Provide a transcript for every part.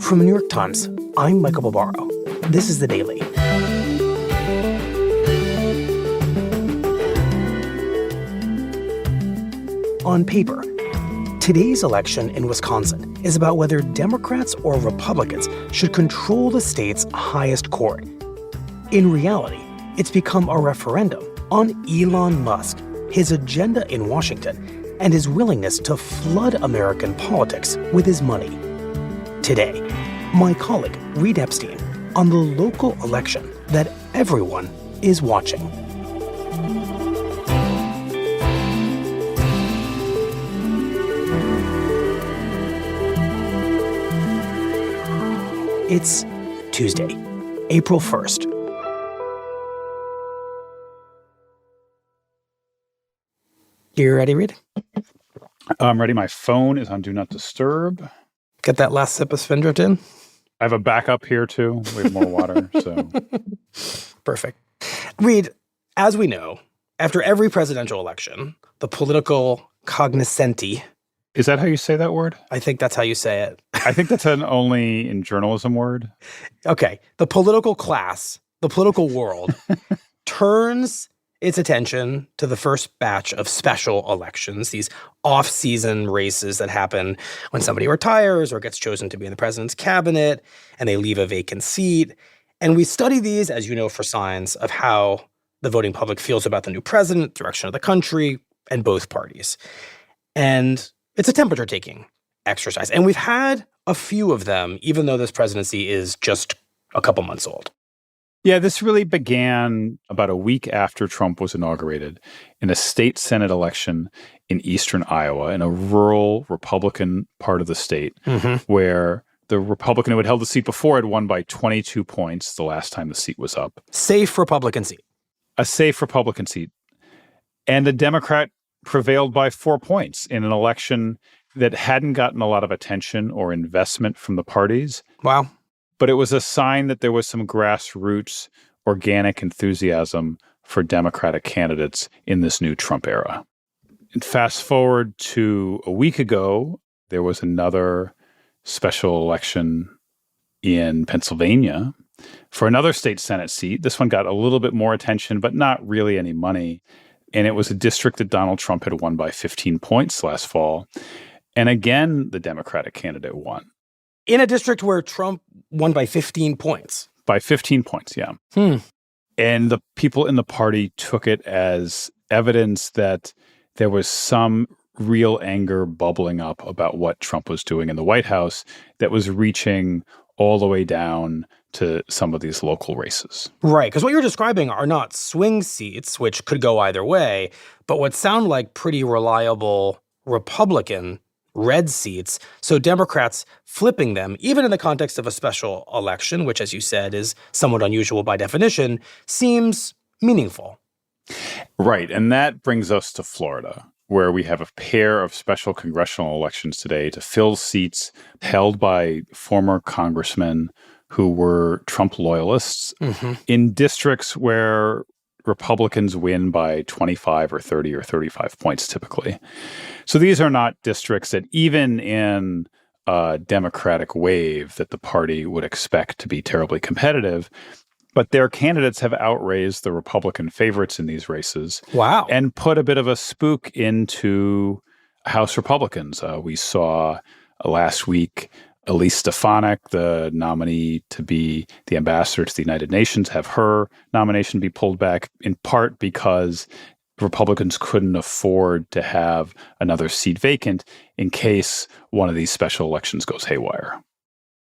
From the New York Times, I'm Michael Barbaro. This is The Daily. On paper, today's election in Wisconsin is about whether Democrats or Republicans should control the state's highest court. In reality, it's become a referendum on Elon Musk, his agenda in Washington, and his willingness to flood American politics with his money. Today, my colleague Reid Epstein on the local election that everyone is watching. It's Tuesday, April 1st. You ready, Reid? I'm ready. My phone is on Do Not Disturb. Get that last sip of Svendrup in? I have a backup here, too. We have more water, so. Perfect. Reid, as we know, after every presidential election, the political cognoscenti... Is that how you say that word? I think that's how you say it. I think that's an only in journalism word. Okay. The political class, the political world, turns its attention to the first batch of special elections, these off-season races that happen when somebody retires or gets chosen to be in the president's cabinet and they leave a vacant seat. And we study these, as you know, for signs of how the voting public feels about the new president, direction of the country, and both parties. And it's a temperature-taking exercise. And we've had a few of them, even though this presidency is just a couple months old. Yeah, this really began about a week after Trump was inaugurated in a state Senate election in eastern Iowa, in a rural Republican part of the state, where the Republican who had held the seat before had won by 22 points the last time the seat was up. Safe Republican seat. A safe Republican seat. And the Democrat prevailed by 4 points in an election that hadn't gotten a lot of attention or investment from the parties. Wow. But it was a sign that there was some grassroots, organic enthusiasm for Democratic candidates in this new Trump era. And fast forward to a week ago, there was another special election in Pennsylvania for another state Senate seat. This one got a little bit more attention, but not really any money. And it was a district that Donald Trump had won by 15 points last fall. And again, the Democratic candidate won. In a district where Trump won by 15 points. By 15 points, yeah. And the people in the party took it as evidence that there was some real anger bubbling up about what Trump was doing in the White House that was reaching all the way down to some of these local races. Right, because what you're describing are not swing seats, which could go either way, but what sound like pretty reliable Republican red seats. So Democrats flipping them, even in the context of a special election, which, as you said, is somewhat unusual by definition, seems meaningful. Right, and that brings us to Florida, where we have a pair of special congressional elections today to fill seats held by former congressmen who were Trump loyalists in districts where Republicans win by 25 or 30 or 35 points typically. So these are not districts that even in a Democratic wave that the party would expect to be terribly competitive, but their candidates have outraised the Republican favorites in these races. Wow. And put a bit of a spook into House Republicans. We saw last week Elise Stefanik, the nominee to be the ambassador to the United Nations, have her nomination be pulled back, in part because Republicans couldn't afford to have another seat vacant in case one of these special elections goes haywire.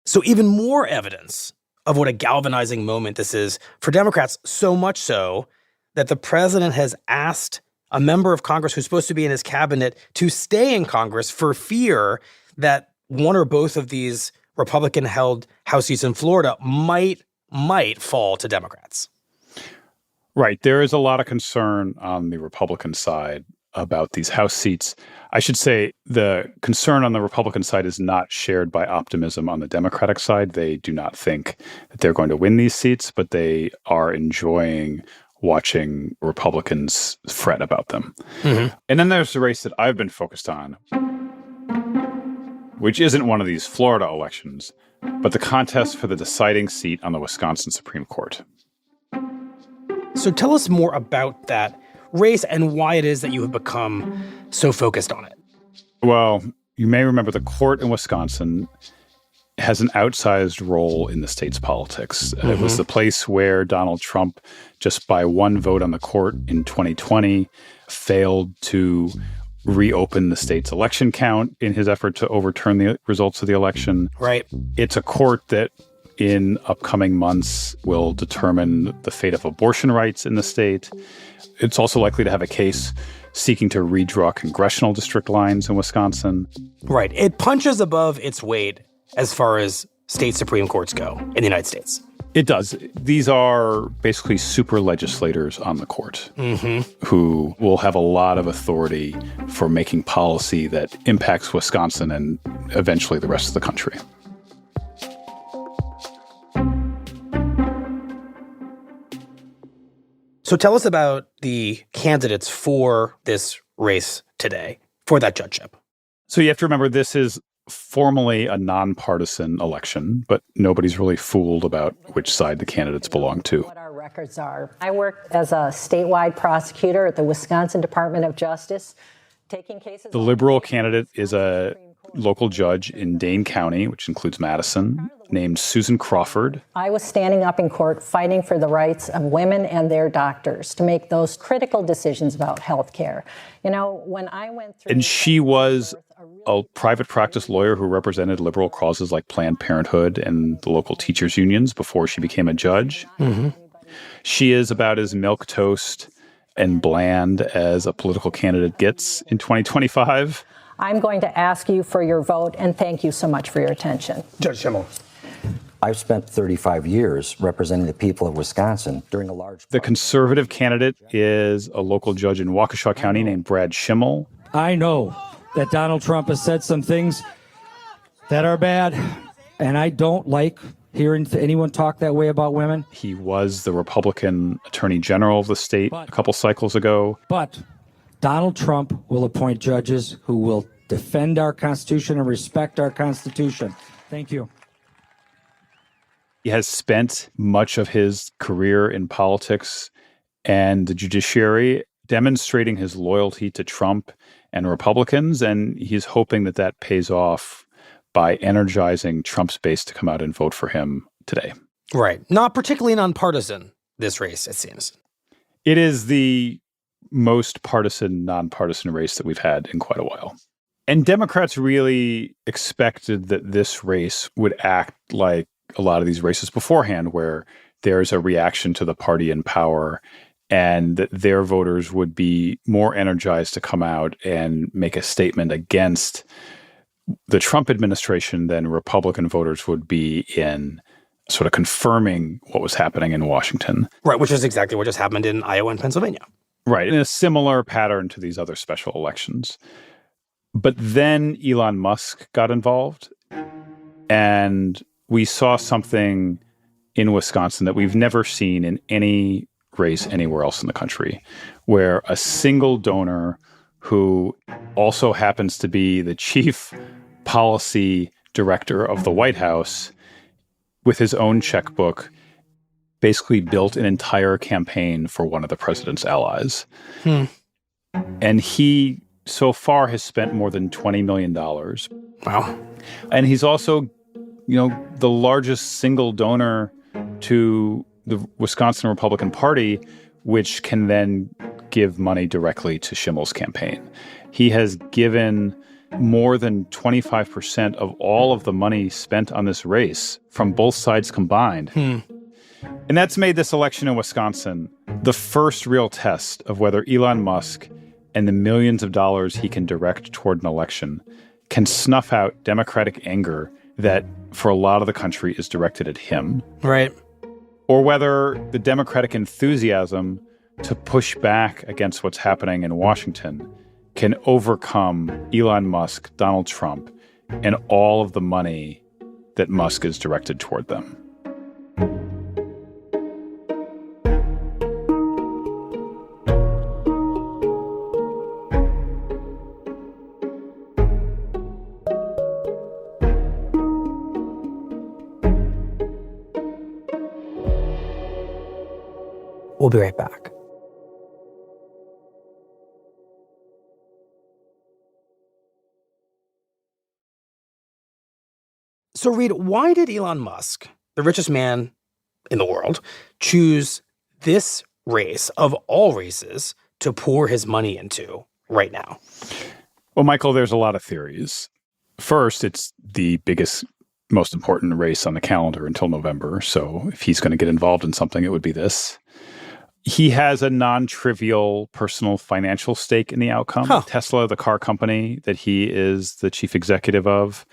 So even more evidence of what a galvanizing moment this is for Democrats, so much so that the president has asked a member of Congress who's supposed to be in his cabinet to stay in Congress for fear that one or both of these Republican-held House seats in Florida might fall to Democrats. Right. There is a lot of concern on the Republican side about these House seats. I should say the concern on the Republican side is not shared by optimism on the Democratic side. They do not think that they're going to win these seats, but they are enjoying watching Republicans fret about them. And then there's the race that I've been focused on, which isn't one of these Florida elections, but the contest for the deciding seat on the Wisconsin Supreme Court. So tell us more about that race and why it is that you have become so focused on it. Well, you may remember the court in Wisconsin has an outsized role in the state's politics. It was the place where Donald Trump, just by one vote on the court in 2020, failed to reopen the state's election count in his effort to overturn the results of the election. Right. It's a court that in upcoming months will determine the fate of abortion rights in the state. It's also likely to have a case seeking to redraw congressional district lines in Wisconsin. Right. It punches above its weight as far as state Supreme Courts go in the United States. It does. These are basically super legislators on the court who will have a lot of authority for making policy that impacts Wisconsin and eventually the rest of the country. So tell us about the candidates for this race today, for that judgeship. So you have to remember this is formally a nonpartisan election, but nobody's really fooled about which side the candidates belong to. What our records are. I worked as a statewide prosecutor at the Wisconsin Department of Justice, taking cases. The Liberal candidate is a local judge in Dane County, which includes Madison, named Susan Crawford. I was standing up in court fighting for the rights of women and their doctors to make those critical decisions about health care. You know, when I went through... And she was a private practice lawyer who represented liberal causes like Planned Parenthood and the local teachers' unions before she became a judge. She is about as milquetoast and bland as a political candidate gets in 2025. I'm going to ask you for your vote, and thank you so much for your attention. Judge Schimmel. I've spent 35 years representing the people of Wisconsin during a large... The conservative candidate is a local judge in Waukesha County named Brad Schimmel. I know that Donald Trump has said some things that are bad, and I don't like hearing anyone talk that way about women. He was the Republican Attorney General of the state a couple cycles ago. But Donald Trump will appoint judges who will defend our Constitution and respect our Constitution. Thank you. He has spent much of his career in politics and the judiciary demonstrating his loyalty to Trump and Republicans, and he's hoping that that pays off by energizing Trump's base to come out and vote for him today. Right. Not particularly nonpartisan, this race, it seems. It is the most partisan, nonpartisan race that we've had in quite a while. And Democrats really expected that this race would act like a lot of these races beforehand, where there's a reaction to the party in power and that their voters would be more energized to come out and make a statement against the Trump administration than Republican voters would be in sort of confirming what was happening in Washington. Right, which is exactly what just happened in Iowa and Pennsylvania. Right, in a similar pattern to these other special elections. But then Elon Musk got involved, and we saw something in Wisconsin that we've never seen in any race anywhere else in the country, where a single donor who also happens to be the chief policy director of the White House with his own checkbook basically built an entire campaign for one of the president's allies. And he so far has spent more than $20 million. Wow. And he's also, the largest single donor to the Wisconsin Republican Party, which can then give money directly to Schimmel's campaign. He has given more than 25% of all of the money spent on this race from both sides combined. And that's made this election in Wisconsin the first real test of whether Elon Musk and the millions of dollars he can direct toward an election can snuff out Democratic anger that for a lot of the country is directed at him. Right. Or whether the Democratic enthusiasm to push back against what's happening in Washington can overcome Elon Musk, Donald Trump, and all of the money that Musk is directed toward them. We'll be right back. So, Reid, why did Elon Musk, the richest man in the world, choose this race of all races to pour his money into right now? Well, Michael, there's a lot of theories. First, it's the biggest, most important race on the calendar until November. So if he's going to get involved in something, it would be this. He has a non-trivial personal financial stake in the outcome. Tesla, the car company that he is the chief executive of,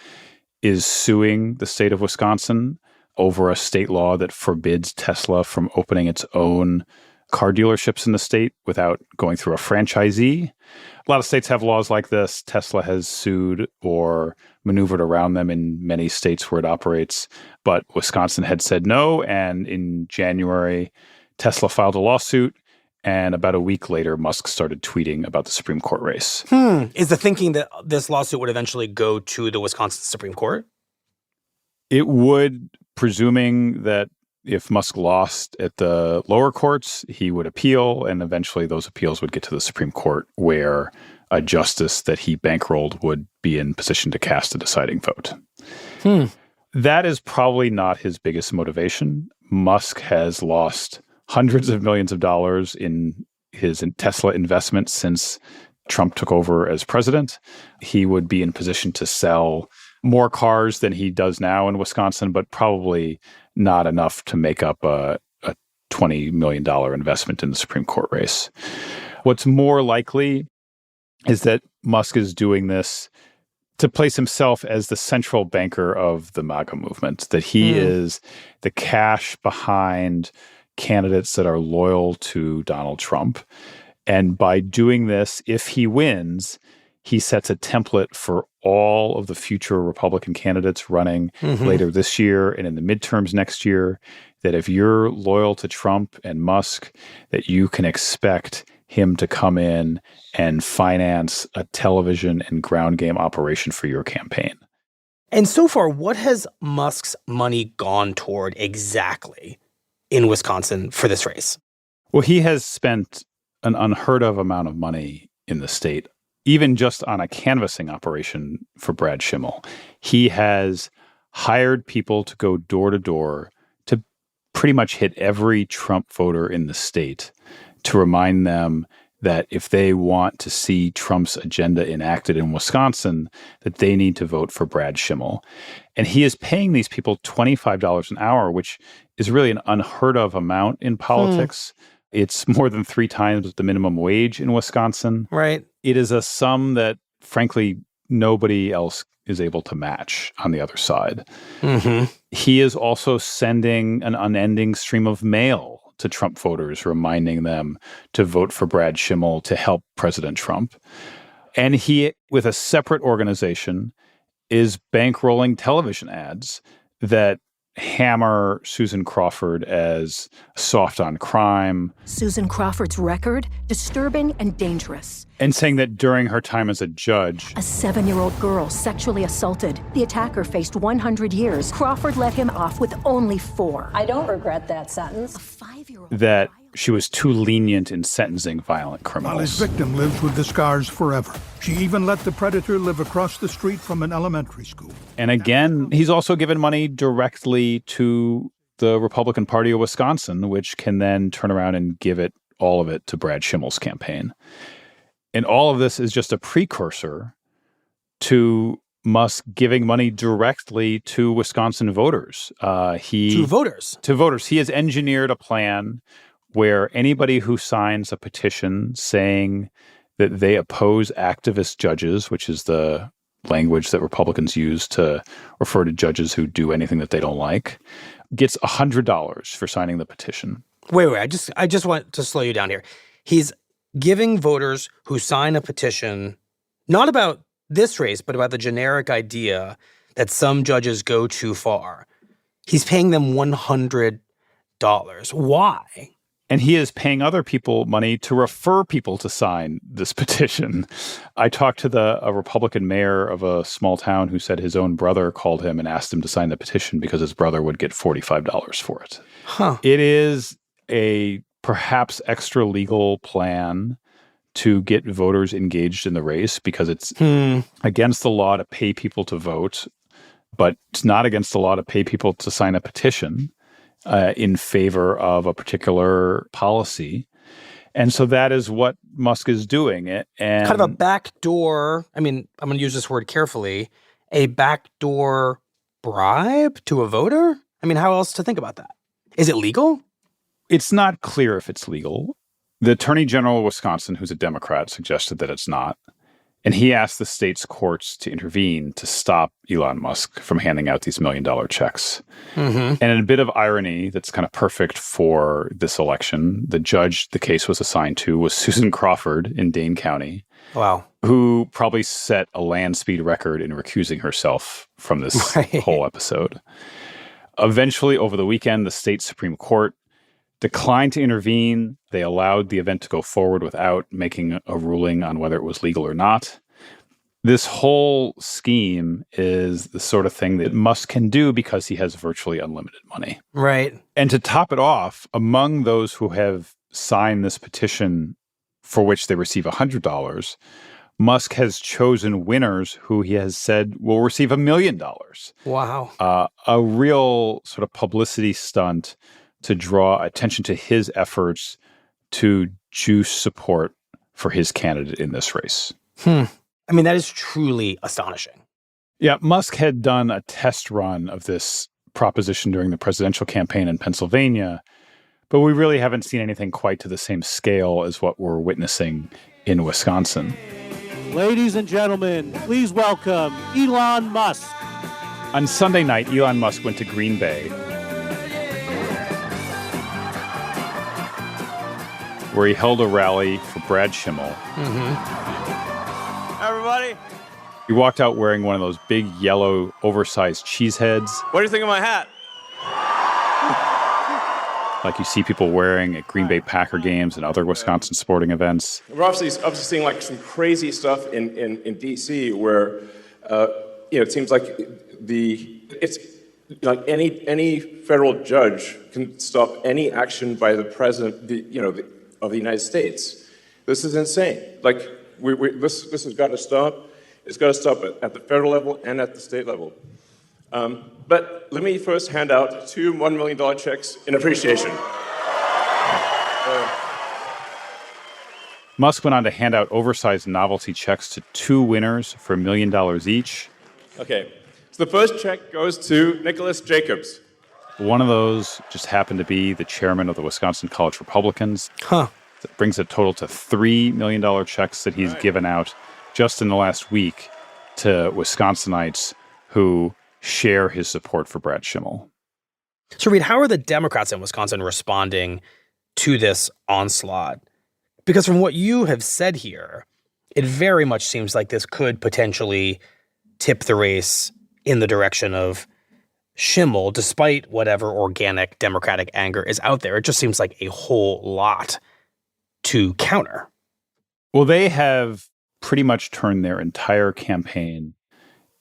is suing the state of Wisconsin over a state law that forbids Tesla from opening its own car dealerships in the state without going through a franchisee. A lot of states have laws like this. Tesla has sued or maneuvered around them in many states where it operates, but Wisconsin had said no. And in January, Tesla filed a lawsuit. And about a week later, Musk started tweeting about the Supreme Court race. Is the thinking that this lawsuit would eventually go to the Wisconsin Supreme Court? It would, presuming that if Musk lost at the lower courts, he would appeal, and eventually those appeals would get to the Supreme Court, where a justice that he bankrolled would be in position to cast a deciding vote. That is probably not his biggest motivation. Musk has lost hundreds of millions of dollars in his Tesla investments since Trump took over as president. He would be in position to sell more cars than he does now in Wisconsin, but probably not enough to make up a $20 million investment in the Supreme Court race. What's more likely is that Musk is doing this to place himself as the central banker of the MAGA movement, that he is the cash behind candidates that are loyal to Donald Trump. And by doing this, if he wins, he sets a template for all of the future Republican candidates running later this year and in the midterms next year, that if you're loyal to Trump and Musk, that you can expect him to come in and finance a television and ground game operation for your campaign. And so far, what has Musk's money gone toward exactly in Wisconsin for this race? Well, he has spent an unheard of amount of money in the state, even just on a canvassing operation for Brad Schimmel. He has hired people to go door to door to pretty much hit every Trump voter in the state to remind them that if they want to see Trump's agenda enacted in Wisconsin, that they need to vote for Brad Schimmel. And he is paying these people $25 an hour, which is really an unheard of amount in politics. It's more than 3 times the minimum wage in Wisconsin. Right. It is a sum that, frankly, nobody else is able to match on the other side. He is also sending an unending stream of mail to Trump voters, reminding them to vote for Brad Schimmel to help President Trump. And he, with a separate organization, is bankrolling television ads that hammer Susan Crawford as soft on crime. Susan Crawford's record, disturbing and dangerous. And saying that during her time as a judge, A 7-year-old girl sexually assaulted. The attacker faced 100 years. Crawford let him off with only 4. I don't regret that sentence. A 5-year-old that child. she was too lenient in sentencing violent While his criminals. victim lives with the scars forever. She even let the predator live across the street from an elementary school. And again, he's also given money directly to the Republican Party of Wisconsin, which can then turn around and give all of it to Brad Schimmel's campaign. And all of this is just a precursor to Musk giving money directly to Wisconsin voters. To voters. To voters. He has engineered a plan where anybody who signs a petition saying that they oppose activist judges, which is the language that Republicans use to refer to judges who do anything that they don't like, gets $100 for signing the petition. Wait. I just want to slow you down here. He's giving voters who sign a petition, not about this race, but about the generic idea that some judges go too far. He's paying them $100. Why? And he is paying other people money to refer people to sign this petition. I talked to a Republican mayor of a small town who said his own brother called him and asked him to sign the petition because his brother would get $45 for it. Huh. It is a perhaps extra legal plan to get voters engaged in the race, because it's against the law to pay people to vote, but it's not against the law to pay people to sign a petition in favor of a particular policy. And so that is what Musk is doing. And kind of a backdoor, I mean, I'm going to use this word carefully, a backdoor bribe to a voter? I mean, how else to think about that? Is it legal? It's not clear if it's legal. The Attorney General of Wisconsin, who's a Democrat, suggested that it's not. And he asked the state's courts to intervene to stop Elon Musk from handing out these $1 million checks. And in a bit of irony that's kind of perfect for this election, the judge the case was assigned to was Susan Crawford in Dane County. Wow. Who probably set a land speed record in recusing herself from this whole episode. Eventually, over the weekend, the state Supreme Court declined to intervene. They allowed the event to go forward without making a ruling on whether it was legal or not. This whole scheme is the sort of thing that Musk can do because he has virtually unlimited money. Right. And to top it off, among those who have signed this petition for which they receive $100, Musk has chosen winners who he has said will receive $1 million. Wow. A real sort of publicity stunt to draw attention to his efforts to juice support for his candidate in this race. I mean, that is truly astonishing. Yeah, Musk had done a test run of this proposition during the presidential campaign in Pennsylvania, but we really haven't seen anything quite to the same scale as what we're witnessing in Wisconsin. Ladies and gentlemen, please welcome Elon Musk. On Sunday night, Elon Musk went to Green Bay, where he held a rally for Brad Schimmel. Everybody. He walked out wearing one of those big yellow oversized cheese heads. What do you think of my hat? Like you see people wearing at Green Bay Packer games and other Wisconsin sporting events. We're obviously seeing like some crazy stuff in D.C. where it seems like it's like any federal judge can stop any action by the president of the United States. This is insane. Like this has got to stop. It's got to stop at the federal level and at the state level. But let me first hand out 2 $1 million checks in appreciation. Musk went on to hand out oversized novelty checks to 2 winners for $1 million each. Okay, so the first check goes to Nicholas Jacobs. One of those just happened to be the chairman of the Wisconsin College Republicans. That brings a total to $3 million checks that he's given out just in the last week to Wisconsinites who share his support for Brad Schimmel. So, Reid, how are the Democrats in Wisconsin responding to this onslaught? Because from what you have said here, it very much seems like this could potentially tip the race in the direction of Schimmel, despite whatever organic Democratic anger is out there. It just seems like a whole lot to counter. Well, they have pretty much turned their entire campaign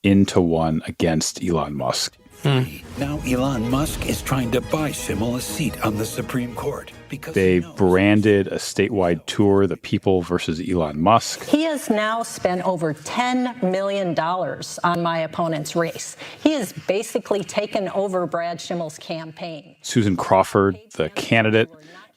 into one against Elon Musk. Now Elon Musk is trying to buy Schimmel a seat on the Supreme Court. Because they branded a statewide tour, The People versus Elon Musk. He has now spent over $10 million on my opponent's race. He has basically taken over Brad Schimmel's campaign. Susan Crawford, the candidate,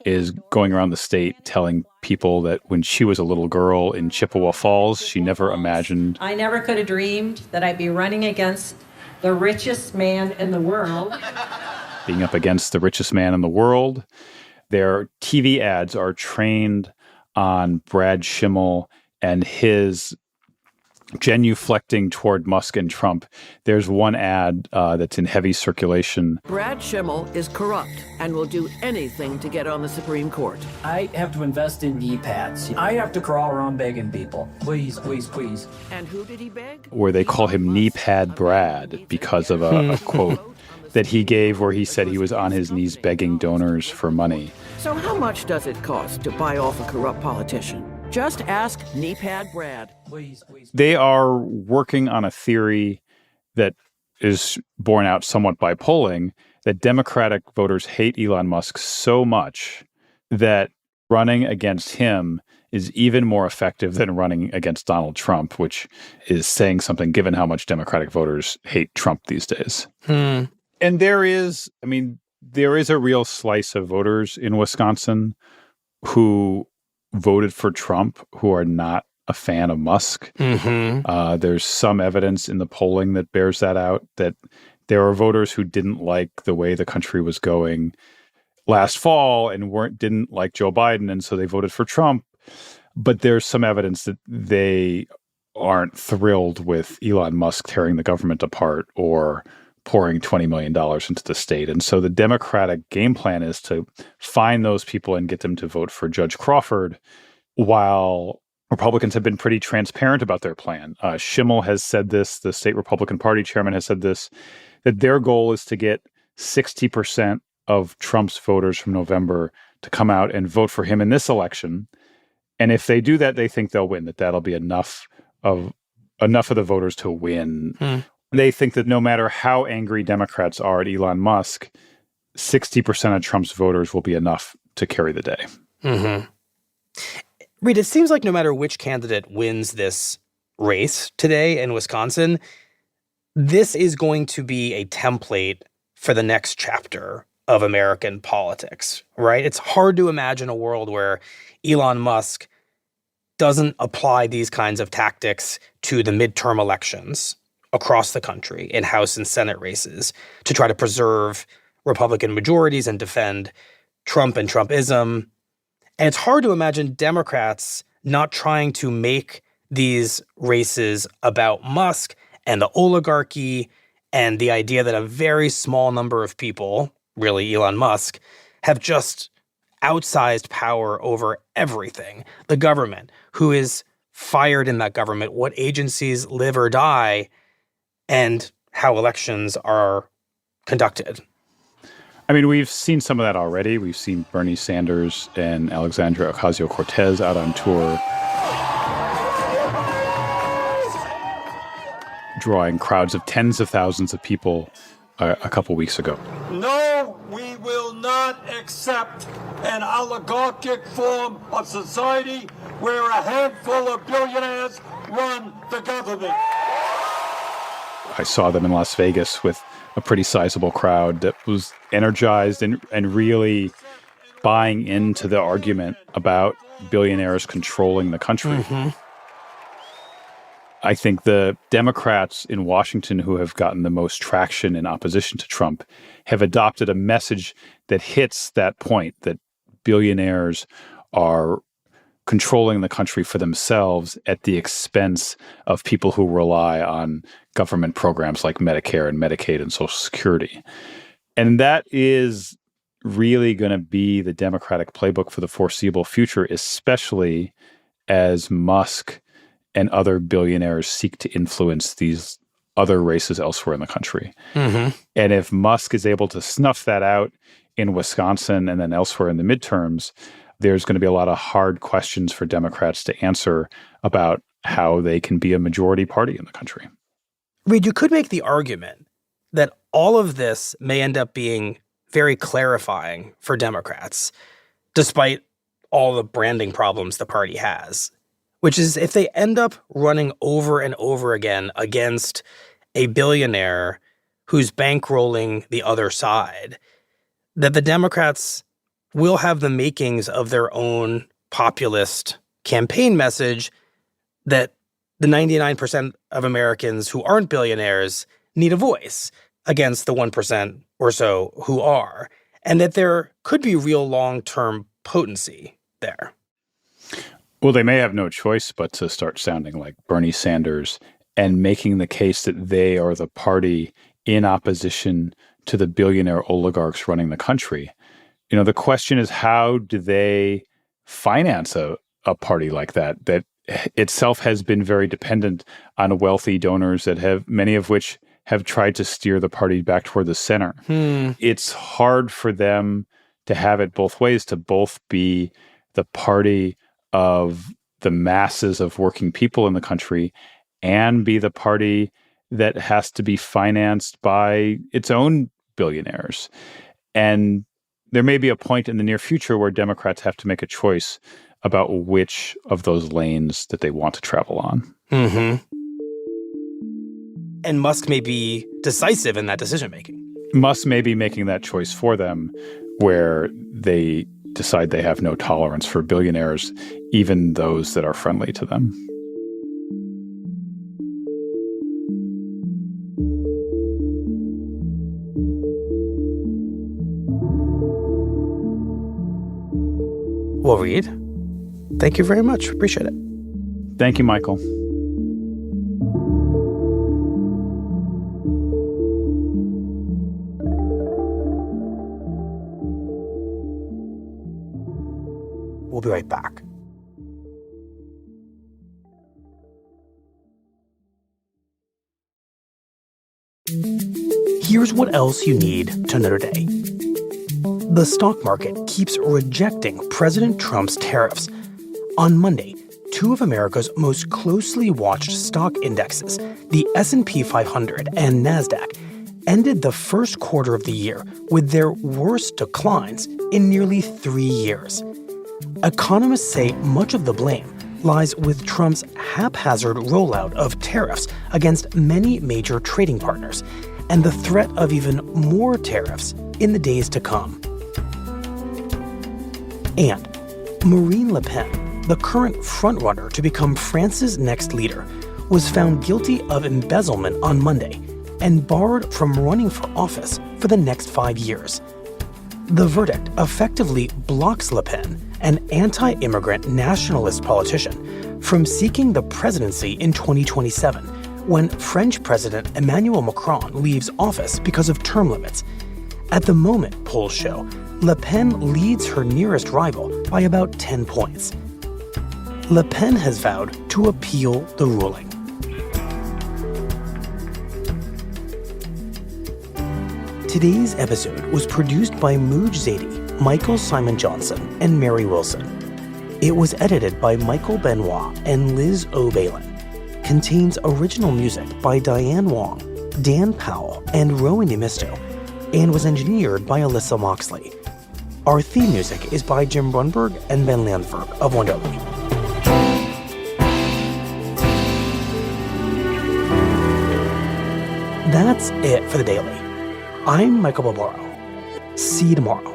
is going around the state telling people that when she was a little girl in Chippewa Falls, she never imagined. I never could have dreamed that I'd be running against the richest man in the world. Being up against the richest man in the world. Their TV ads are trained on Brad Schimmel and his genuflecting toward Musk and Trump. There's one ad that's in heavy circulation. Brad Schimmel is corrupt and will do anything to get on the Supreme Court. I have to invest in knee pads. I have to crawl around begging people. Please, please, please. And who did he beg? Where they call him Knee Pad Brad because of a quote that he gave where he said he was on his knees begging donors for money. So how much does it cost to buy off a corrupt politician? Just ask Knee Pad Brad. Please, please. They are working on a theory that is borne out somewhat by polling that Democratic voters hate Elon Musk so much that running against him is even more effective than running against Donald Trump, which is saying something given how much Democratic voters hate Trump these days. And there is a real slice of voters in Wisconsin who voted for Trump who are not a fan of Musk. There's some evidence in the polling that bears that out, that there are voters who didn't like the way the country was going last fall and didn't like Joe Biden, and so they voted for Trump. But there's some evidence that they aren't thrilled with Elon Musk tearing the government apart or pouring $20 million into the state. And so the Democratic game plan is to find those people and get them to vote for Judge Crawford, while Republicans have been pretty transparent about their plan. Schimmel has said this, the state Republican Party chairman has said this, that their goal is to get 60% of Trump's voters from November to come out and vote for him in this election. And if they do that, they think they'll win, that'll be enough of the voters to win. They think that no matter how angry Democrats are at Elon Musk, 60% of Trump's voters will be enough to carry the day. Reid, it seems like no matter which candidate wins this race today in Wisconsin, this is going to be a template for the next chapter of American politics, right? It's hard to imagine a world where Elon Musk doesn't apply these kinds of tactics to the midterm elections across the country in House and Senate races to try to preserve Republican majorities and defend Trump and Trumpism. And it's hard to imagine Democrats not trying to make these races about Musk and the oligarchy and the idea that a very small number of people, really Elon Musk, have just outsized power over everything. The government, who is fired in that government, what agencies live or die, and how elections are conducted. I mean, we've seen some of that already. We've seen Bernie Sanders and Alexandria Ocasio-Cortez out on tour, drawing crowds of tens of thousands of people a couple weeks ago. No, we will not accept an oligarchic form of society where a handful of billionaires run the government. I saw them in Las Vegas with a pretty sizable crowd that was energized and really buying into the argument about billionaires controlling the country. I think the Democrats in Washington who have gotten the most traction in opposition to Trump have adopted a message that hits that point, that billionaires are controlling the country for themselves at the expense of people who rely on government programs like Medicare and Medicaid and Social Security. And that is really going to be the Democratic playbook for the foreseeable future, especially as Musk and other billionaires seek to influence these other races elsewhere in the country. And if Musk is able to snuff that out in Wisconsin and then elsewhere in the midterms, there's going to be a lot of hard questions for Democrats to answer about how they can be a majority party in the country. Reid, you could make the argument that all of this may end up being very clarifying for Democrats, despite all the branding problems the party has, which is if they end up running over and over again against a billionaire who's bankrolling the other side, that the Democrats will have the makings of their own populist campaign message that the 99% of Americans who aren't billionaires need a voice against the 1% or so who are, and that there could be real long-term potency there. Well, they may have no choice but to start sounding like Bernie Sanders and making the case that they are the party in opposition to the billionaire oligarchs running the country. You know, the question is, how do they finance a party like that itself has been very dependent on wealthy donors that have, many of which have tried to steer the party back toward the center. It's hard for them to have it both ways, to both be the party of the masses of working people in the country and be the party that has to be financed by its own billionaires. And there may be a point in the near future where Democrats have to make a choice about which of those lanes that they want to travel on. Mm-hmm. And Musk may be decisive in that decision-making. Musk may be making that choice for them, where they decide they have no tolerance for billionaires, even those that are friendly to them. Well, Reid, thank you very much. Appreciate it. Thank you, Michael. We'll be right back. Here's what else you need to know today. The stock market keeps rejecting President Trump's tariffs. On Monday, two of America's most closely watched stock indexes, the S&P 500 and NASDAQ, ended the first quarter of the year with their worst declines in nearly 3 years. Economists say much of the blame lies with Trump's haphazard rollout of tariffs against many major trading partners and the threat of even more tariffs in the days to come. And Marine Le Pen, the current frontrunner to become France's next leader, was found guilty of embezzlement on Monday and barred from running for office for the next 5 years. The verdict effectively blocks Le Pen, an anti-immigrant nationalist politician, from seeking the presidency in 2027, when French President Emmanuel Macron leaves office because of term limits. At the moment, polls show, Le Pen leads her nearest rival by about 10 points. Le Pen has vowed to appeal the ruling. Today's episode was produced by Mooj Zadie, Michael Simon Johnson, and Mary Wilson. It was edited by Michael Benoit and Liz O'Balin. Contains original music by Diane Wong, Dan Powell, and Rowan Yemisto, and was engineered by Alyssa Moxley. Our theme music is by Jim Brunberg and Ben Landsberg of Wonderly. That's it for the Daily. I'm Michael Barbaro. See you tomorrow.